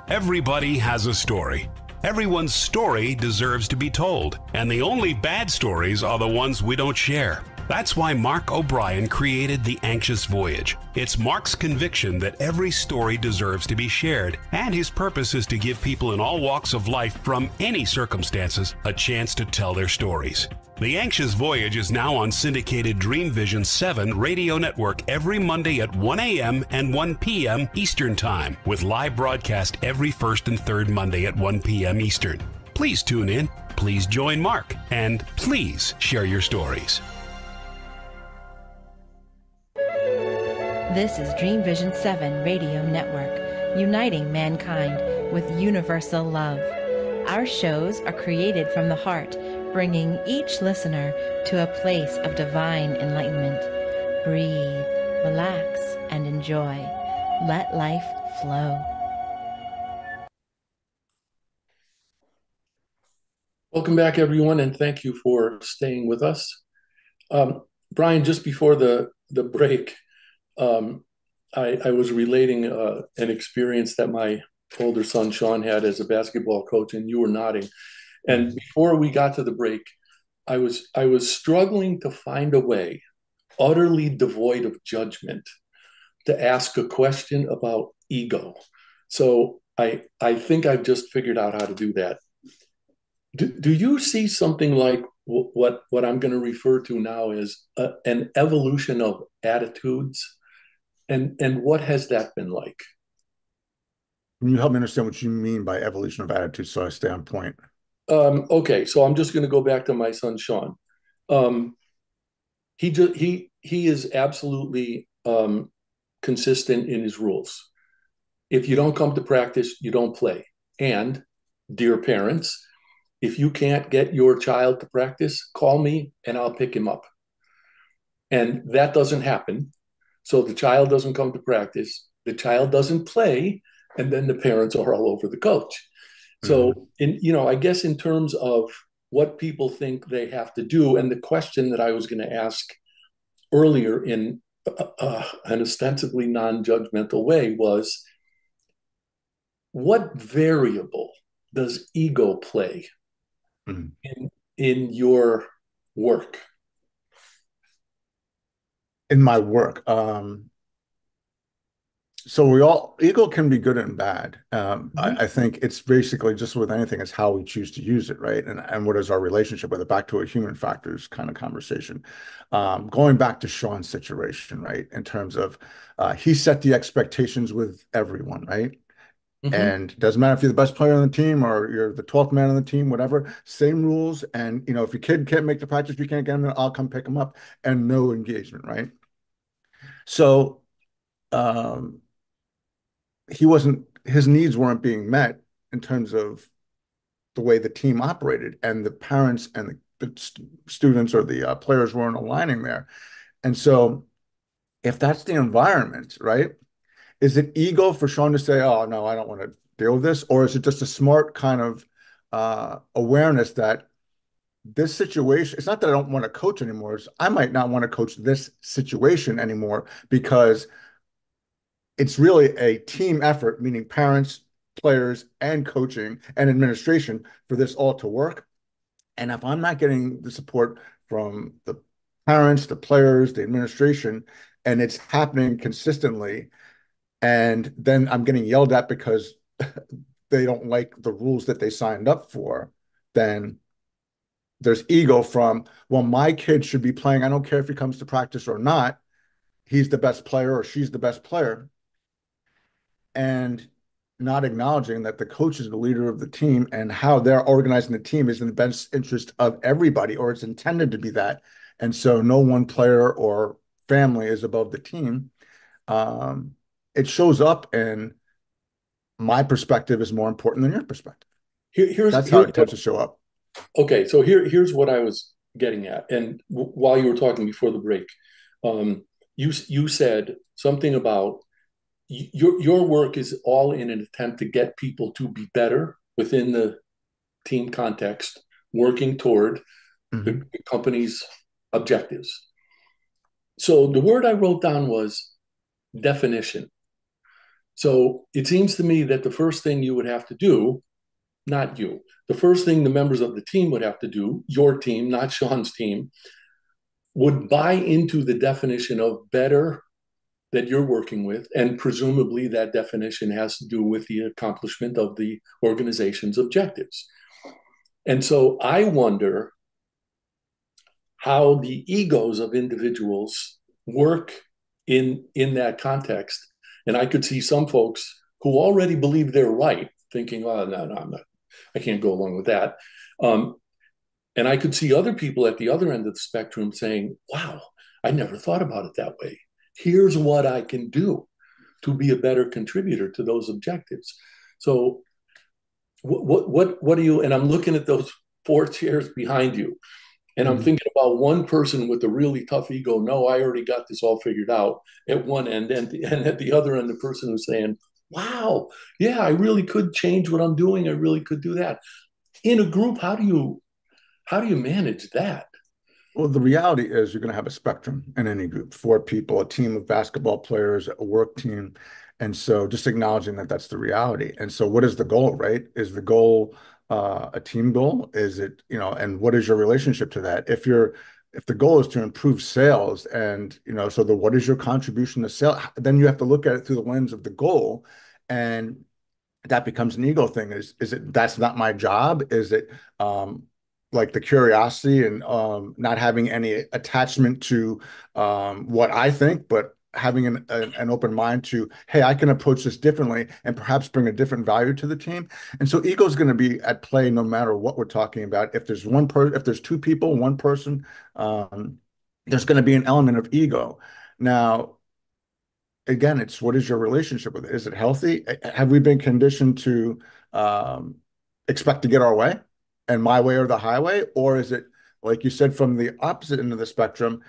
Everybody has a story. Everyone's story deserves to be told, and the only bad stories are the ones we don't share. That's why Mark O'Brien created The Anxious Voyage. It's Mark's conviction that every story deserves to be shared, and his purpose is to give people in all walks of life from any circumstances a chance to tell their stories. The Anxious Voyage is now on syndicated Dream Vision 7 radio network every Monday at 1 a.m. and 1 p.m. Eastern Time, with live broadcast every first and third Monday at 1 p.m. Eastern. Please tune in, please join Mark, and please share your stories. This is Dream Vision 7 Radio Network, uniting mankind with universal love. Our shows are created from the heart, bringing each listener to a place of divine enlightenment. Breathe, relax, and enjoy. Let life flow. Welcome back, everyone, and thank you for staying with us. Brian, just before the break, I was relating an experience that my older son Sean had as a basketball coach, and you were nodding. And before we got to the break, I was struggling to find a way, utterly devoid of judgment, to ask a question about ego. So I think I've just figured out how to do that. Do you see something like what I'm going to refer to now as an evolution of attitudes? And what has that been like? Can you help me understand what you mean by evolution of attitude so I stay on point? Okay, so I'm just going to go back to my son Sean. He is absolutely consistent in his rules. If you don't come to practice, you don't play. And dear parents, if you can't get your child to practice, call me and I'll pick him up. And that doesn't happen. So the child doesn't come to practice, the child doesn't play, and then the parents are all over the coach. So, I guess in terms of what people think they have to do, and the question that I was going to ask earlier in an ostensibly non-judgmental way was, what variable does ego play in your work? In my work, so ego can be good and bad. I think it's basically just with anything, it's how we choose to use it, right? And what is our relationship with it? Back to a human factors kind of conversation. Going back to Sean's situation, right? In terms of he set the expectations with everyone, right? And it doesn't matter if you're the best player on the team or you're the 12th man on the team, whatever, same rules. And, if your kid can't make the practice, you can't get him, I'll come pick him up, and no engagement, right? So his needs weren't being met in terms of the way the team operated, and the parents and the students or the players weren't aligning there. And so if that's the environment, right, is it ego for Sean to say, oh, no, I don't want to deal with this? Or is it just a smart kind of awareness that this situation, it's not that I don't want to coach anymore. I might not want to coach this situation anymore because it's really a team effort, meaning parents, players, and coaching and administration for this all to work. And if I'm not getting the support from the parents, the players, the administration, and it's happening consistently, and then I'm getting yelled at because they don't like the rules that they signed up for, then there's ego from, well, my kid should be playing. I don't care if he comes to practice or not. He's the best player or she's the best player. And not acknowledging that the coach is the leader of the team and how they're organizing the team is in the best interest of everybody, or it's intended to be that. And so no one player or family is above the team. It shows up, and my perspective is more important than your perspective. That's how it tends to show up. Okay, so here's what I was getting at. And while you were talking before the break, you said something about your work is all in an attempt to get people to be better within the team context, working toward the company's objectives. So the word I wrote down was definition. So it seems to me that the first thing you would have to do, not you, the first thing the members of the team would have to do, your team, not Sean's team, would buy into the definition of better that you're working with. And presumably that definition has to do with the accomplishment of the organization's objectives. And so I wonder how the egos of individuals work in that context. And I could see some folks who already believe they're right, thinking, "Oh, no, I'm not. I can't go along with that." And I could see other people at the other end of the spectrum saying, "Wow, I never thought about it that way. Here's what I can do to be a better contributor to those objectives." So, what do you? And I'm looking at those four chairs behind you. And I'm thinking about one person with a really tough ego. No, I already got this all figured out at one end. And at the other end, the person who's saying, wow, yeah, I really could change what I'm doing. I really could do that. In a group, how do you manage that? Well, the reality is you're going to have a spectrum in any group, four people, a team of basketball players, a work team. And so just acknowledging that that's the reality. And so what is the goal, right? Is the goal a team goal? Is it, and what is your relationship to that? If the goal is to improve sales and, so what is your contribution to sales? Then you have to look at it through the lens of the goal. And that becomes an ego thing. Is it, that's not my job? Is it, like the curiosity and not having any attachment to what I think, but having an open mind to, hey, I can approach this differently and perhaps bring a different value to the team. And so ego is going to be at play no matter what we're talking about. If there's if there's two people, one person, there's going to be an element of ego. Now, again, it's what is your relationship with it? Is it healthy? Have we been conditioned to expect to get our way and my way or the highway? Or is it, like you said, from the opposite end of the spectrum?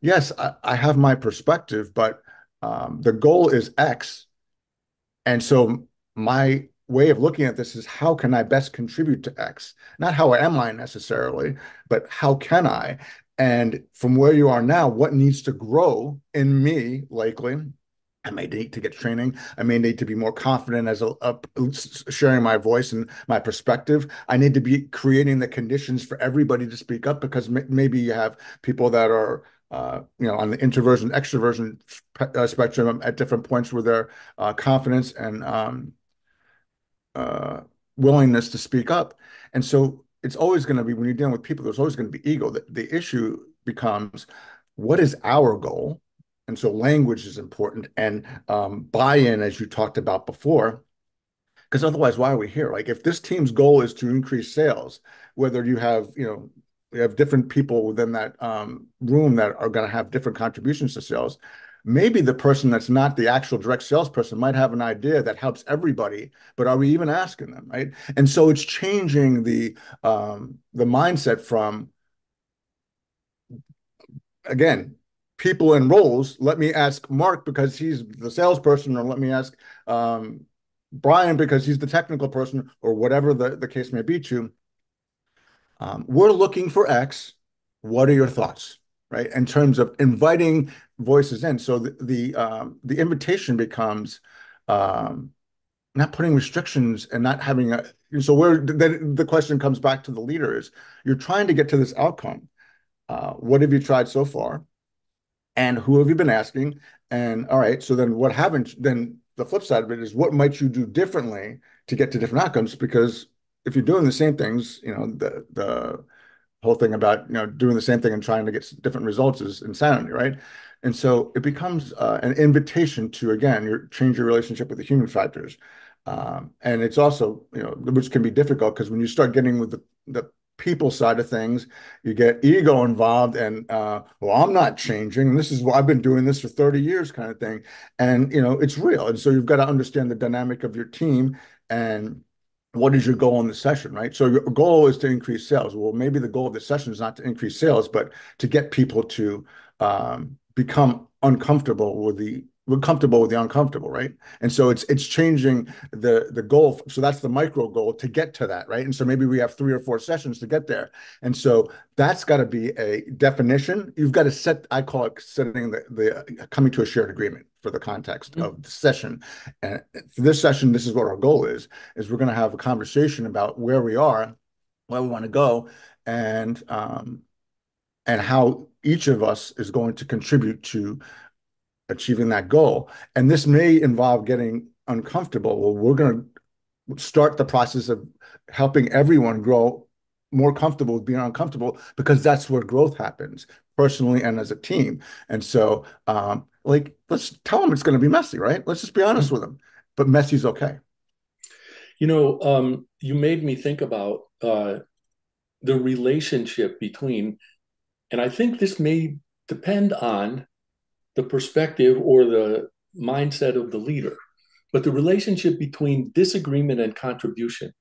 Yes, I have my perspective, but the goal is X. And so my way of looking at this is how can I best contribute to X? Not how am I necessarily, but how can I? And from where you are now, what needs to grow in me, likely? I may need to get training. I may need to be more confident as sharing my voice and my perspective. I need to be creating the conditions for everybody to speak up because maybe you have people that are on the introversion, extroversion spectrum at different points where their confidence and willingness to speak up. And so it's always going to be, when you're dealing with people, there's always going to be ego. The issue becomes, what is our goal? And so language is important, and buy-in, as you talked about before, because otherwise, why are we here? Like if this team's goal is to increase sales, whether you have, we have different people within that room that are going to have different contributions to sales. Maybe the person that's not the actual direct salesperson might have an idea that helps everybody, but are we even asking them, right? And so it's changing the mindset from, again, people in roles. Let me ask Mark because he's the salesperson, or let me ask Brian because he's the technical person, or whatever the case may be. We're looking for X. What are your thoughts, right? In terms of inviting voices in. So the invitation becomes not putting restrictions and not having a. So then the question comes back to the leader is, you're trying to get to this outcome. What have you tried so far? And who have you been asking? And all right, so then what haven't, then the flip side of it is what might you do differently to get to different outcomes? Because if you're doing the same things, the whole thing about, doing the same thing and trying to get different results is insanity, right? And so it becomes an invitation to, again, change your relationship with the human factors. And it's also, which can be difficult because when you start getting with the people side of things, you get ego involved and, well, I'm not changing. This is why I've been doing this for 30 years kind of thing. And, it's real. And so you've got to understand the dynamic of your team and what is your goal in the session, right? So your goal is to increase sales. Well, maybe the goal of the session is not to increase sales, but to get people to become comfortable with the uncomfortable, right? And so it's changing the goal. So that's the micro goal to get to that, right? And so maybe we have 3 or 4 sessions to get there. And so that's got to be a definition. You've got to set, I call it setting the coming to a shared agreement for the context of the session. And for this session, this is what our goal is we're going to have a conversation about where we are, where we want to go, and how each of us is going to contribute to achieving that goal. And this may involve getting uncomfortable. Well, we're going to start the process of helping everyone grow more comfortable with being uncomfortable, because that's where growth happens, personally and as a team. And so, let's tell them it's going to be messy, right? Let's just be honest with them. But messy's okay. You made me think about the relationship between, and I think this may depend on the perspective or the mindset of the leader, but the relationship between disagreement and contribution.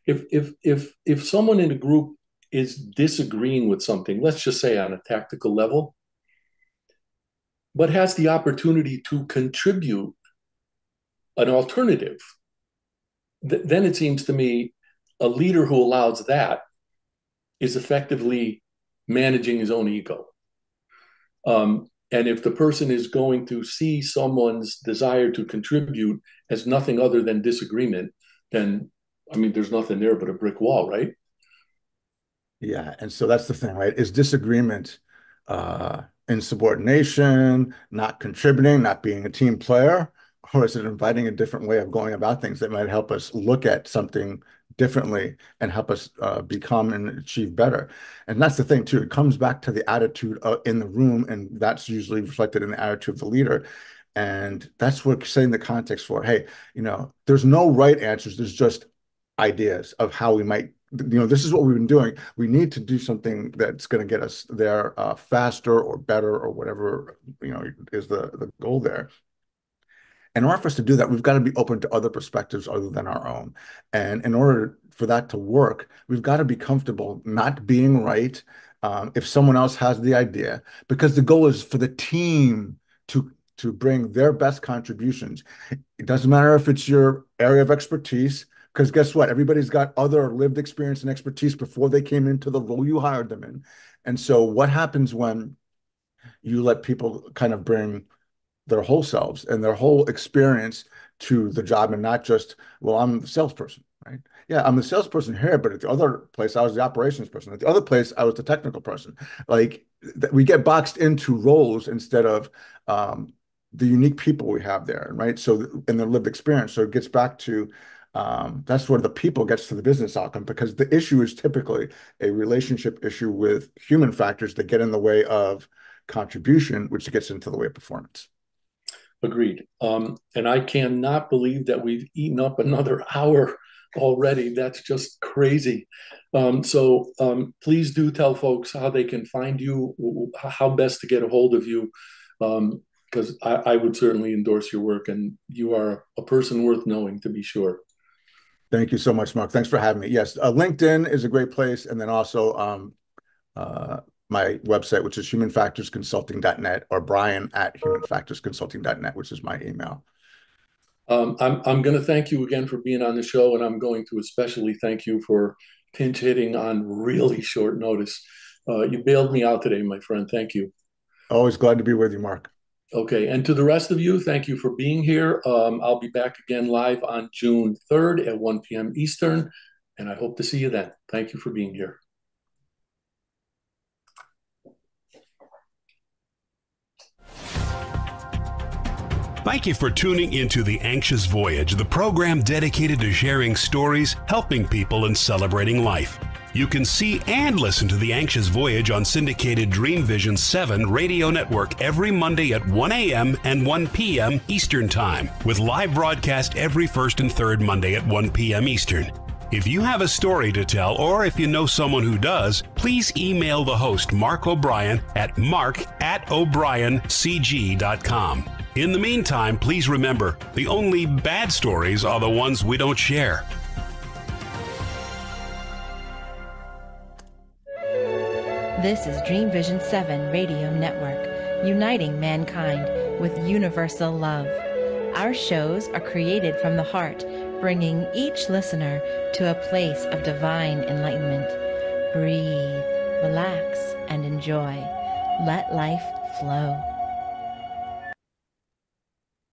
If someone in a group is disagreeing with something, let's just say on a tactical level, but has the opportunity to contribute an alternative, then it seems to me a leader who allows that is effectively managing his own ego. And if the person is going to see someone's desire to contribute as nothing other than disagreement, then, I mean, there's nothing there but a brick wall, right? Yeah. And so that's the thing, right? Is disagreement insubordination, not contributing, not being a team player? Or is it inviting a different way of going about things that might help us look at something differently and help us become and achieve better? And that's the thing, too. It comes back to the attitude in the room, and that's usually reflected in the attitude of the leader. And that's what we're setting the context for. Hey, there's no right answers. There's just ideas of how we might, this is what we've been doing. We need to do something that's going to get us there faster or better or whatever, is the goal there. In order for us to do that, we've got to be open to other perspectives other than our own. And in order for that to work, we've got to be comfortable not being right if someone else has the idea, because the goal is for the team to bring their best contributions. It doesn't matter if it's your area of expertise, because guess what? Everybody's got other lived experience and expertise before they came into the role you hired them in. And so what happens when you let people kind of bring their whole selves and their whole experience to the job, and not just, well, I'm the salesperson, right? Yeah, I'm the salesperson here, but at the other place, I was the operations person. At the other place, I was the technical person. Like, we get boxed into roles instead of the unique people we have there, right? So, in their lived experience. So it gets back to, that's where the people gets to the business outcome, because the issue is typically a relationship issue with human factors that get in the way of contribution, which gets into the way of performance. Agreed. And I cannot believe that we've eaten up another hour already. That's just crazy. So please do tell folks how they can find you, how best to get a hold of you, because I would certainly endorse your work, and you are a person worth knowing, to be sure. Thank you so much, Mark. Thanks for having me. Yes, LinkedIn is a great place. And then also my website, which is humanfactorsconsulting.net, or brian@humanfactorsconsulting.net, which is my email. I'm going to thank you again for being on the show, and I'm going to especially thank you for pinch hitting on really short notice. You bailed me out today, my friend. Thank you. Always glad to be with you, Mark. Okay, and to the rest of you, thank you for being here. I'll be back again live on June 3rd at 1 p.m. Eastern, and I hope to see you then. Thank you for being here. Thank you for tuning into The Anxious Voyage, the program dedicated to sharing stories, helping people, and celebrating life. You can see and listen to The Anxious Voyage on syndicated Dream Vision 7 radio network every Monday at 1 a.m. and 1 p.m. Eastern Time, with live broadcast every first and third Monday at 1 p.m. Eastern. If you have a story to tell, or if you know someone who does, please email the host, Mark O'Brien, at mark@o'briencg.com. In the meantime, please remember, the only bad stories are the ones we don't share. This is Dream Vision 7 Radio Network, uniting mankind with universal love. Our shows are created from the heart, bringing each listener to a place of divine enlightenment. Breathe, relax, and enjoy. Let life flow.